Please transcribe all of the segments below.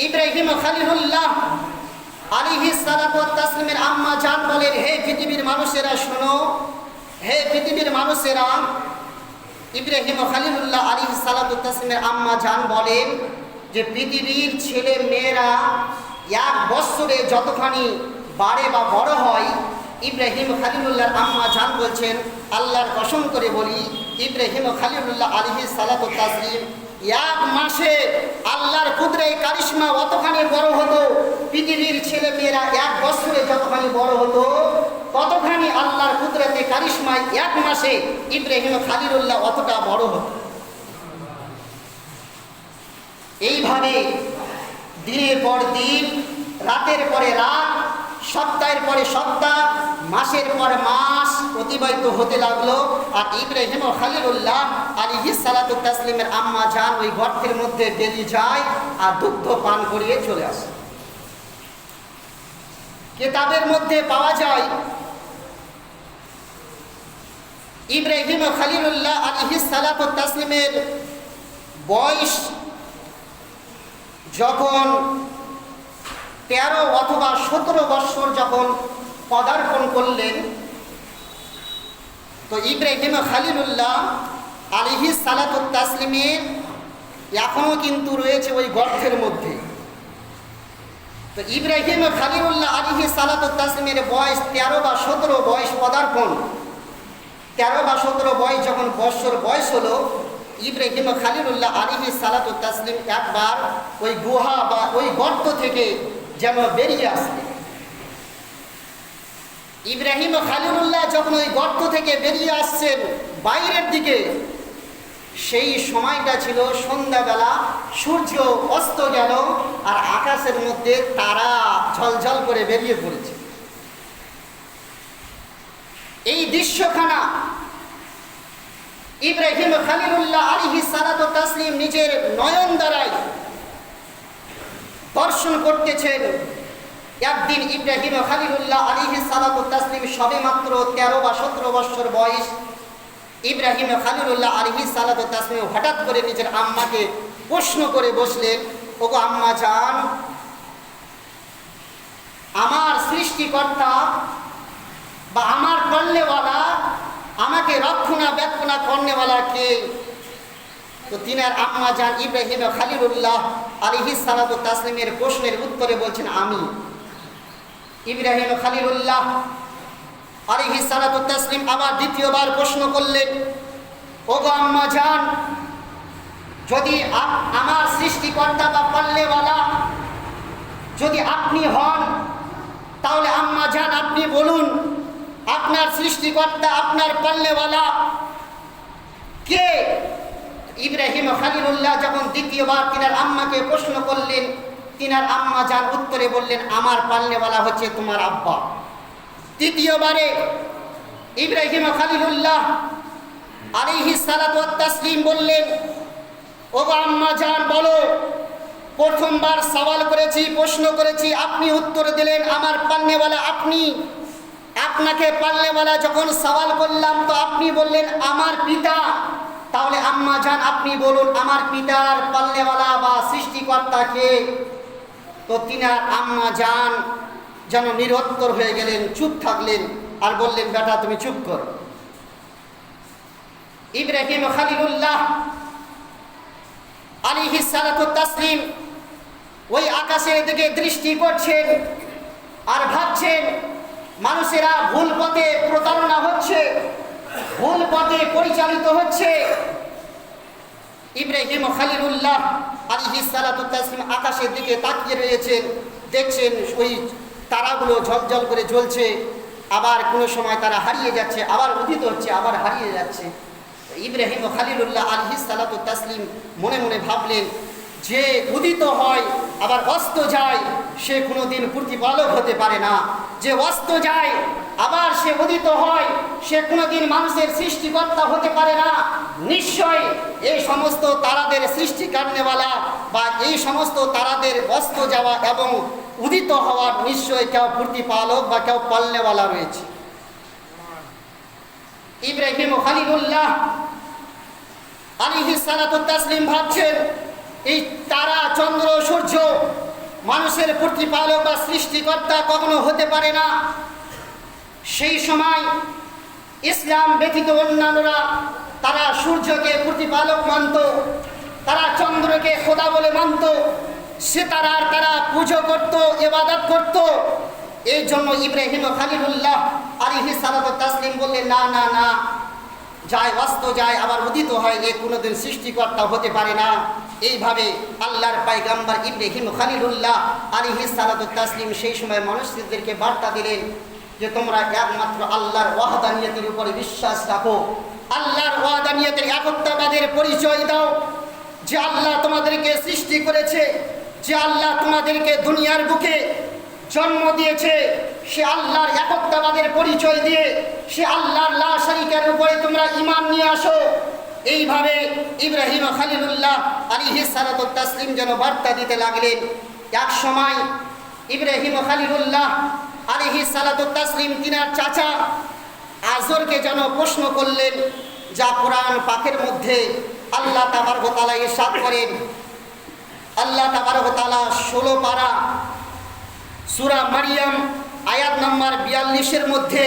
ইব্রাহিম খলিলুল্লাহ আলাইহিস সালাতু ওয়াত তাসলিমের আম্মা জান বলেন, হে পৃথিবীর মানুষেরা শোনো, হে পৃথিবীর মানুষেরা। ইব্রাহিম খলিলুল্লাহ আলাইহিস সালাতু ওয়াত তাসলিমের আম্মা জান বলেন যে পৃথিবীর ছেলে মেয়েরা এক বছরে যতখানি বাড়ে বা বড় হয়, ইব্রাহিম খলিলুল্লাহর আম্মা জান বলছেন, আল্লাহর কসম করে বলি, ইব্রাহিম খলিলুল্লাহ আলাইহিস সালাতু ওয়াত তাসলিম এক মাসে আল্লাহর কুদরতে কারিশমা অতখানি বড় হতো, পৃথিবীর ছেলে মেয়েরা এক বছরে যতখানি বড় হতো ততখানি আল্লাহর কুদরতে কারিশমায় এক মাসে ইব্রাহিম খলিলুল্লাহ অতটা বড় হতো। এইভাবে দিনের পর দিন, রাতের পরে রাত, সপ্তাহের পরে সপ্তাহ, মাসের পর মাস অতিবাহিত হতে লাগলো। আর ইব্রাহিম খলিলুল্লাহ আলাইহিস সালাতু ওয়াত তাসলিমের আম্মা জান ওই গর্তের মধ্যে বেরিয়ে যায় আর দুগ্ধ পান করিয়ে চলে আসে। কিতাবের মধ্যে পাওয়া যায় ইব্রাহিম খলিলুল্লাহ আলাইহিস সালাতু ওয়াত তাসলিমের বয়স যখন 13 অথবা 17 বছর যখন পদার্পণ করলেন, তো ইব্রাহিম খলিলুল্লাহ আলাইহিস সালাতু ওয়াত তাসলিমের এখনও কিন্তু রয়েছে ওই গর্তের মধ্যে। তো ইব্রাহিম খলিলুল্লাহ আলাইহিস সালাতু ওয়াত তাসলিমের বয়স 13 বা 17 বয়স পদার্পণ, 13 বা 17 বয়স যখন বয়স হলো, ইব্রাহিম খলিলুল্লাহ আলাইহিস সালাতু ওয়াত তাসলিম একবার ওই গুহা বা ওই গর্ত থেকে যেন বেরিয়ে আসলেন। ইব্রাহিম খলিলুল্লাহ যখন ওই গর্ত থেকে বেরিয়ে আসছেন বাইরের দিকে, সেই সময়টা ছিল সন্ধ্যাবেলা, সূর্য অস্ত গেল আর আকাশের মধ্যে তারা ঝলঝল করে বেরিয়ে পড়েছে। এই দৃশ্যখানা ইব্রাহিম খলিলুল্লাহ আলাইহিস সালাতু ওয়াত তাসলিম নিজের নয়ন দ্বারাই দর্শন করতেছেন। একদিন ইব্রাহিম খলিলুল্লাহ আলাইহিস সালাতু ওয়াত তাসলিম সবে মাত্র 13 বা 17 বছর বয়স। ইব্রাহিম খলিলুল্লাহ আলাইহিস সালাতু ওয়াত তাসলিম হঠাৎ করে নিজের আম্মাকে প্রশ্ন করে বসলেন, ওগো আম্মা জান, আমার সৃষ্টিকর্তা বা আমার করনেওয়ালা, আমাকে রক্ষণাবেক্ষণা করনেওয়ালা কে? তো তিনার আম্মা জান ইব্রাহিম খলিলুল্লাহ আলাইহিস সালাতু ওয়াত তাসলিমের প্রশ্নের উত্তরে বলছেন, আমি। ইব্রাহিম খলিলুল্লাহ আলাইহিস সালাতু ওয়াত তাসলিম আবার দ্বিতীয়বার প্রশ্ন করলেন, ওগো আম্মা জান, যদি আমার সৃষ্টিকর্তা বা পাল্লেওয়ালা যদি আপনি হন, তাহলে আম্মা জান আপনি বলুন, আপনার সৃষ্টিকর্তা, আপনার পাল্লেওয়ালা কে? ইব্রাহিম খলিলুল্লাহ যখন দ্বিতীয়বার তিনার আম্মাকে প্রশ্ন করলেন, তিনার আম্মা জান উত্তরে বললেন, আমার পাল্লেওয়ালা হচ্ছে তোমার আব্বা। তৃতীয়বারে ইব্রাহিম খলিলুল্লাহ আলাইহিস সালাতু ওয়াত তাসলিম বললেন, ওগো আম্মা জান বলো, প্রথমবার সওয়াল করেছি, প্রশ্ন করেছি, আপনি উত্তর দিলেন আমার পাল্লেওয়ালা আপনি। আপনাকে পাল্লেওয়ালা যখন সওয়াল করলাম তো আপনি বললেন আমার পিতা। তাহলে আম্মা জান আপনি বলুন, আমার পিতার পাল্লেওয়ালা বা সৃষ্টিকর্তা কে? তো তিনার আম্মা জান যেন নিরুত্তর হয়ে গেলেন, চুপ থাকলেন আর বললেন, বেটা তুমি চুপ করো। ইব্রাহিম খলিলুল্লাহ আলাইহিস সালাতু ওয়াত তাসলিম ওই আকাশের দিকে দৃষ্টি করছেন আর ভাবছেন, মানুষেরা ভুল পথে প্রতারণা হচ্ছে, ভুল পথে পরিচালিত হচ্ছে। ইব্রাহিম খলিলুল্লাহ আলাইহিস সালাতু ওয়াত তাসলিম আকাশের দিকে তাকিয়ে রয়েছেন, দেখছেন ওই তারাগুলো ঝলঝল করে জ্বলছে, আবার কোনো সময় তারা হারিয়ে যাচ্ছে, আবার উদিত হচ্ছে, আবার হারিয়ে যাচ্ছে। ইব্রাহিম খলিলুল্লাহ আলাইহিস সালাতু ওয়াত তাসলিম মনে মনে ভাবলেন, যে উদিত হয় আবার অস্ত যায় সে কোনোদিন প্রতিপালক হতে পারে না, যে অস্ত যায় আবার সে উদিত হয় সে কোনোদিন মানুষের সৃষ্টিকর্তা হতে পারে না। নিশ্চয় এই সমস্ত তারাদের সৃষ্টি করনেওয়ালা বা এই সমস্ত তারাদের অস্ত যাওয়া এবং উদিত হওয়ার নিশ্চয় কেউ প্রতিপালক বা কেউ পালনেওয়ালা রয়েছে। ইব্রাহিম খলিলুল্লাহ আলাইহিস সালাতু ওয়াত তাসলিম ভাবছেন, এই তারা, চন্দ্র, সূর্য মানুষের প্রতিপালক বা সৃষ্টিকর্তা কখনো হতে পারে না। সেই সময় ইসলাম ব্যতীত অন্যান্যরা তারা সূর্যকে প্রতিপালক মানত, তারা চন্দ্রকে খোদা বলে মানত, সিতারার তারা পুজো করত, ইবাদত করত। এই জন্য ইব্রাহিম খলিলুল্লাহ আলাইহিস সালাতু তাসলিম বললেন, না না না, যায় অস্ত যায় আবার উদিত হয়, এ কোনোদিন সৃষ্টিকর্তা হতে পারে না। এইভাবে আল্লাহর পয়গম্বর ইব্রাহিম খলিলুল্লাহ আলাইহিস সালাতু তাসলিম সেই সময় মানুষদেরকে বার্তা দিলেন যে তোমরা একমাত্র আল্লাহর ওয়াহদানিয়তের উপরে বিশ্বাস রাখো, আল্লাহর ওয়াহদানিয়তের একত্ববাদের পরিচয় দাও। যে আল্লাহ তোমাদেরকে সৃষ্টি করেছে, যে আল্লাহ তোমাদেরকে দুনিয়ার বুকে জন্ম দিয়েছে, সে আল্লাহর একত্ববাদের পরিচয় দিয়ে সে আল্লাহর লা শারীকের উপরে তোমরা ঈমান নিয়ে আসো। এইভাবে ইব্রাহিম খলিলুল্লাহ আলাইহিস সালাতু তাসলিম যেন বার্তা দিতে লাগলেন। এক সময় ইব্রাহিম খলিলুল্লাহ আলাইহিস সালাতু তাসলিম তিনার চাচা আজরকে যেন প্রশ্ন করলেন, যা কোরআন পাকের মধ্যে আল্লাহ তাবারক ওয়া তাআলা ইরশাদ করেন। আল্লাহ তাবারক ওয়া তাআলা 16 পারা সূরা মারইয়াম আয়াত নম্বর 42 এর মধ্যে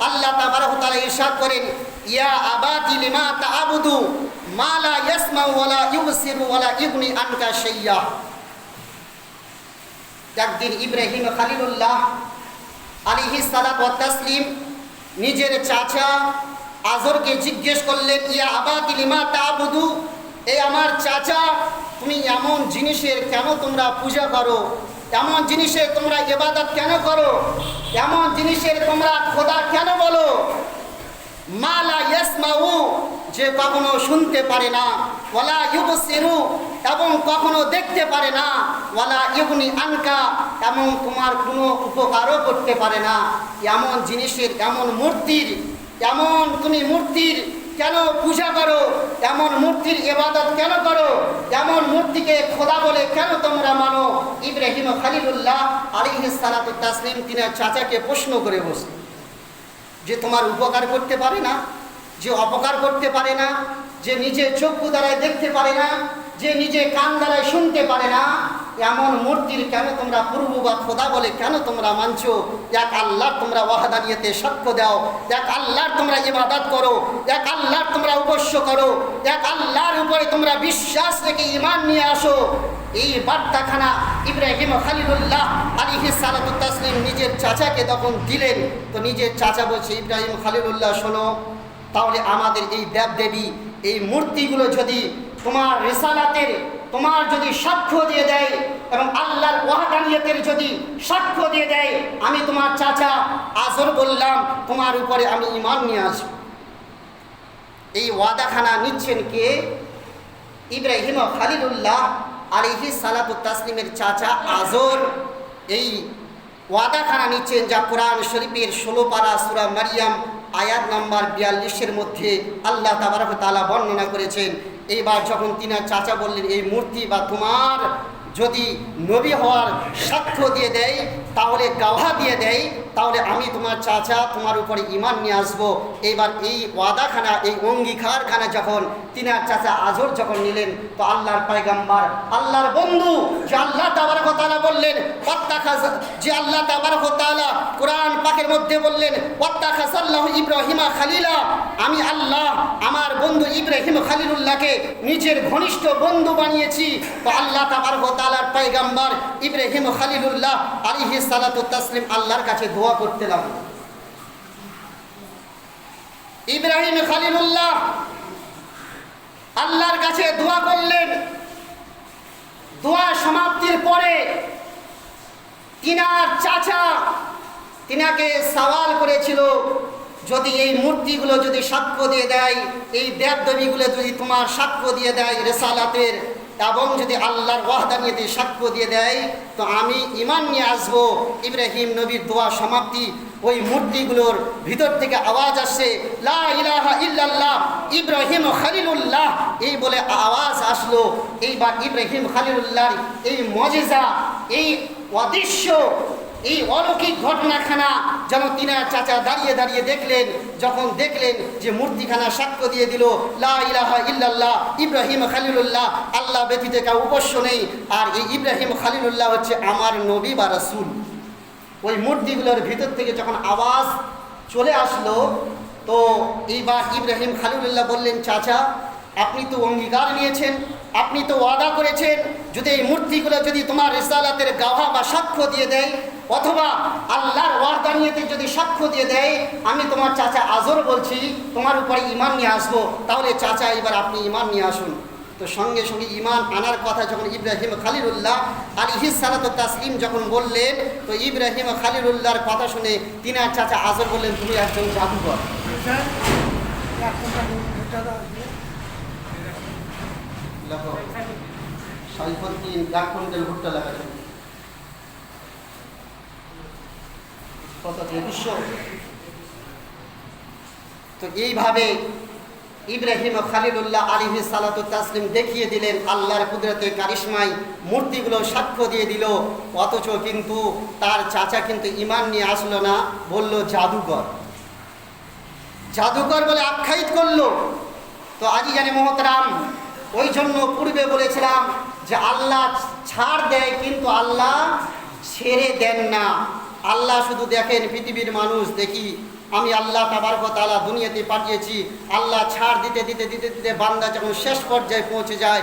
আল্লাহ তাবারক ওয়া তাআলা ইরশাদ করেন, ইয়া আবাতি লিমা তা'বুদু মা লা ইয়াসমাউ ওয়া লা ইউবসিরু ওয়া লা ইগনি আনকা শাইয়্যা। একদিন ইব্রাহিম খলিলুল্লাহ আলাইহিস সালাতু ওয়াত তাসলিম নিজের চাচা আজরকে জিজ্ঞেস করলেন, ইয়া আবাতি লিমা তা'বুদু, এই আমার চাচা, তুমি এমন জিনিসের কেন তোমরা পূজা করো, এমন জিনিসের তোমরা ইবাদত কেন করো, এমন জিনিসের তোমরা খোদা কেন বলো? মা লা ইয়াসমাউ, যে কখনো শুনতে পারে না, ওয়ালা ইউবসিরু, এবং কখনো দেখতে পারে না, ওয়ালা ইগনি আনকা, এবং তোমার কোনো উপকারও করতে পারে না। এমন জিনিসের, এমন মূর্তির, এমন তুমি মূর্তির কেন পূজা করো, এমন মূর্তির ইবাদত কেন করো, এমন মূর্তিকে খোদা বলে কেন তোমরা মানো? ইব্রাহিম খলিলুল্লাহ আলাইহিস সালাতু তাসলিম তিনার চাচাকে প্রশ্ন করে বসে, যে তোমার উপকার করতে পারে না, যে অপকার করতে পারে না, যে নিজে চক্ষু দ্বারায় দেখতে পারে না, যে নিজে কান দ্বারায় শুনতে পারে না, এমন মূর্তির কেন তোমরা প্রভু বা খোদা বলে কেন তোমরা মানছো? এক আল্লাহর তোমরা ওয়াহদানিয়তে সাক্ষ্য দাও, এক আল্লাহর তোমরা ইবাদত করো, এক আল্লাহর তোমরা উপাস্য করো, এক আল্লাহর উপরে তোমরা বিশ্বাস রেখে ঈমান নিয়ে আসো। এই বার্তাখানা ইব্রাহিম খলিলুল্লাহ আলাইহিস সালাতু তাসলিম নিজের চাচাকে তখন দিলেন। তো নিজের চাচা বলছে, ইব্রাহিম খলিলুল্লাহ শোনো, তাহলে আমাদের এই দেবদেবী, এই মূর্তিগুলো যদি তোমার রিসালাতের, তোমার যদি সাক্ষ্য দিয়ে দেয় এবং আল্লাহর ওয়াহদানিয়তের যদি সাক্ষ্য দিয়ে দেয়, আমি তোমার চাচা আজর বললাম, তোমার উপরে আমি ঈমান নিয়ে আসব। এই ওয়াদাখানা নিচ্ছেন কে? ইব্রাহিম খলিলুল্লাহ আলাইহিস সালাতু তাসলিমের চাচা আজর এই ওয়াদাখানা নিচ্ছেন, যা কোরআন শরীফের 16 পারা সূরা মারইয়াম আয়াত নাম্বার 42 মধ্যে আল্লাহ তাবারক ওয়া তাআলা বর্ণনা করেছেন। এইবার যখন তিনার চাচা বললেন, এই মূর্তি বা তোমার যদি নবী হওয়ার সাক্ষ্য দিয়ে দেয়, তাহলে গাওয়া দিয়ে দেয়, তাহলে আমি তোমার চাচা তোমার উপরে ঈমান নিয়ে আসবো। এইবার এই ওয়াদাখানা, এই অঙ্গীকারখানা যখন তিনার চাচা আজর যখন নিলেন, তো আল্লাহর পয়গম্বর, আল্লাহর বন্ধু, যে আল্লাহ তাবারক ওয়া তাআলা বললেন যে আল্লাহ তাবারক ওয়া তাআলা কোরআন পাকের মধ্যে বললেন, ওয়াত্তাখাযাল্লাহু ইব্রাহিমা খলিলা, আমি আল্লাহ আমার বন্ধু ইব্রাহিম খলিলুল্লাহকে নিজের ঘনিষ্ঠ বন্ধু বানিয়েছি। তো আল্লাহ তাবারক ওয়া তাআলার পয়গম্বর ইব্রাহিম খলিলুল্লাহ আলাইহিস সালাতু তাসলিম আল্লাহর কাছে দোয়া করতে লাগলেন। ইব্রাহিম খলিলুল্লাহ আল্লাহর কাছে দোয়া করলেন। দোয়া সমাপ্তির পরে তিনার চাচা তিনাকে সওয়াল করেছিল, যদি এই মূর্তিগুলো যদি সাক্ষ্য দিয়ে দেয়, এই দেবদেবীগুলো যদি তোমার সাক্ষ্য দিয়ে দেয় রিসালাতের, এবং যদি আল্লাহর ওয়াহদানিয়তে সাক্ষ্য দিয়ে দেয়, তো আমি ঈমান নিয়ে আসবো। ইব্রাহিম নবীর দোয়া সমাপ্তি, ওই মূর্তিগুলোর ভিতর থেকে আওয়াজ আসছে, লা ইলাহা ইল্লাল্লাহ ইব্রাহিম খলিলুল্লাহ, এই বলে আওয়াজ আসলো। এইবার ইব্রাহিম খলিলুল্লাহর এই মুজিজা, এই অদৃশ্য এই অলৌকিক ঘটনাখানা যেন তিনার চাচা দাঁড়িয়ে দাঁড়িয়ে দেখলেন। যখন দেখলেন যে মূর্তিখানা সাক্ষ্য দিয়ে দিল লা ইলাহা ইল্লাল্লাহ ইব্রাহিম খলিলুল্লাহ, আল্লাহ ব্যতীত কেউ উপাস্য নেই, আর এই ইব্রাহিম খলিলুল্লাহ হচ্ছে আমার নবী বা রাসূল। ওই মূর্তিগুলোর ভিতর থেকে যখন আওয়াজ চলে আসলো, তো এইবার ইব্রাহিম খলিলুল্লাহ বললেন, চাচা আপনি তো অঙ্গীকার নিয়েছেন, আপনি তো ওয়াদা করেছেন, যদি এই মূর্তিগুলো যদি তোমার রিসালাতের গাওয়া বা সাক্ষ্য দিয়ে দেয়, অথবা আল্লাহর ওয়াহদানিয়তে যদি সাক্ষ্য দিয়ে দেয়, আমি তোমার চাচা আজর বলছি তোমার উপরে ঈমান নিয়ে আসবো, তাহলে চাচা এবার আপনি ঈমান নিয়ে আসুন। তো সঙ্গে সঙ্গে ঈমান আনার কথা যখন ইব্রাহিম খলিলুল্লাহ আলাইহিস সালাতু তাসলিম যখন বললেন, তো ইব্রাহিম খলিলুল্লাহর কথা শুনে তিনার চাচা আজর বললেন, তুমি একজন জাদুকর। তো এইভাবে ইব্রাহিম খলিলুল্লাহ আলাইহিস সালাতু তাসলিম দেখিয়ে দিলেন আল্লাহর কুদরতে কারিশমায়, মূর্তিগুলো সাক্ষ্য দিয়ে দিল, অথচ কিন্তু তার চাচা কিন্তু ঈমান নিয়ে আসলো না, বলল জাদুকর, জাদুকর বলে আখ্যায়িত করলো। তো আজি জানে মোহতারাম, ওই জন্য পূর্বে বলেছিলাম যে আল্লাহ ছাড় দেয় কিন্তু আল্লাহ ছেড়ে দেন না। আল্লাহ শুধু দেখেন পৃথিবীর মানুষ দেখি আমি আল্লাহ তাবারক ওয়া তাআলা দুনিয়াতে পাঠিয়েছি, আল্লাহ ছাড় দিতে দিতে দিতে দিতে বান্দা যখন শেষ পর্যায়ে পৌঁছে যায়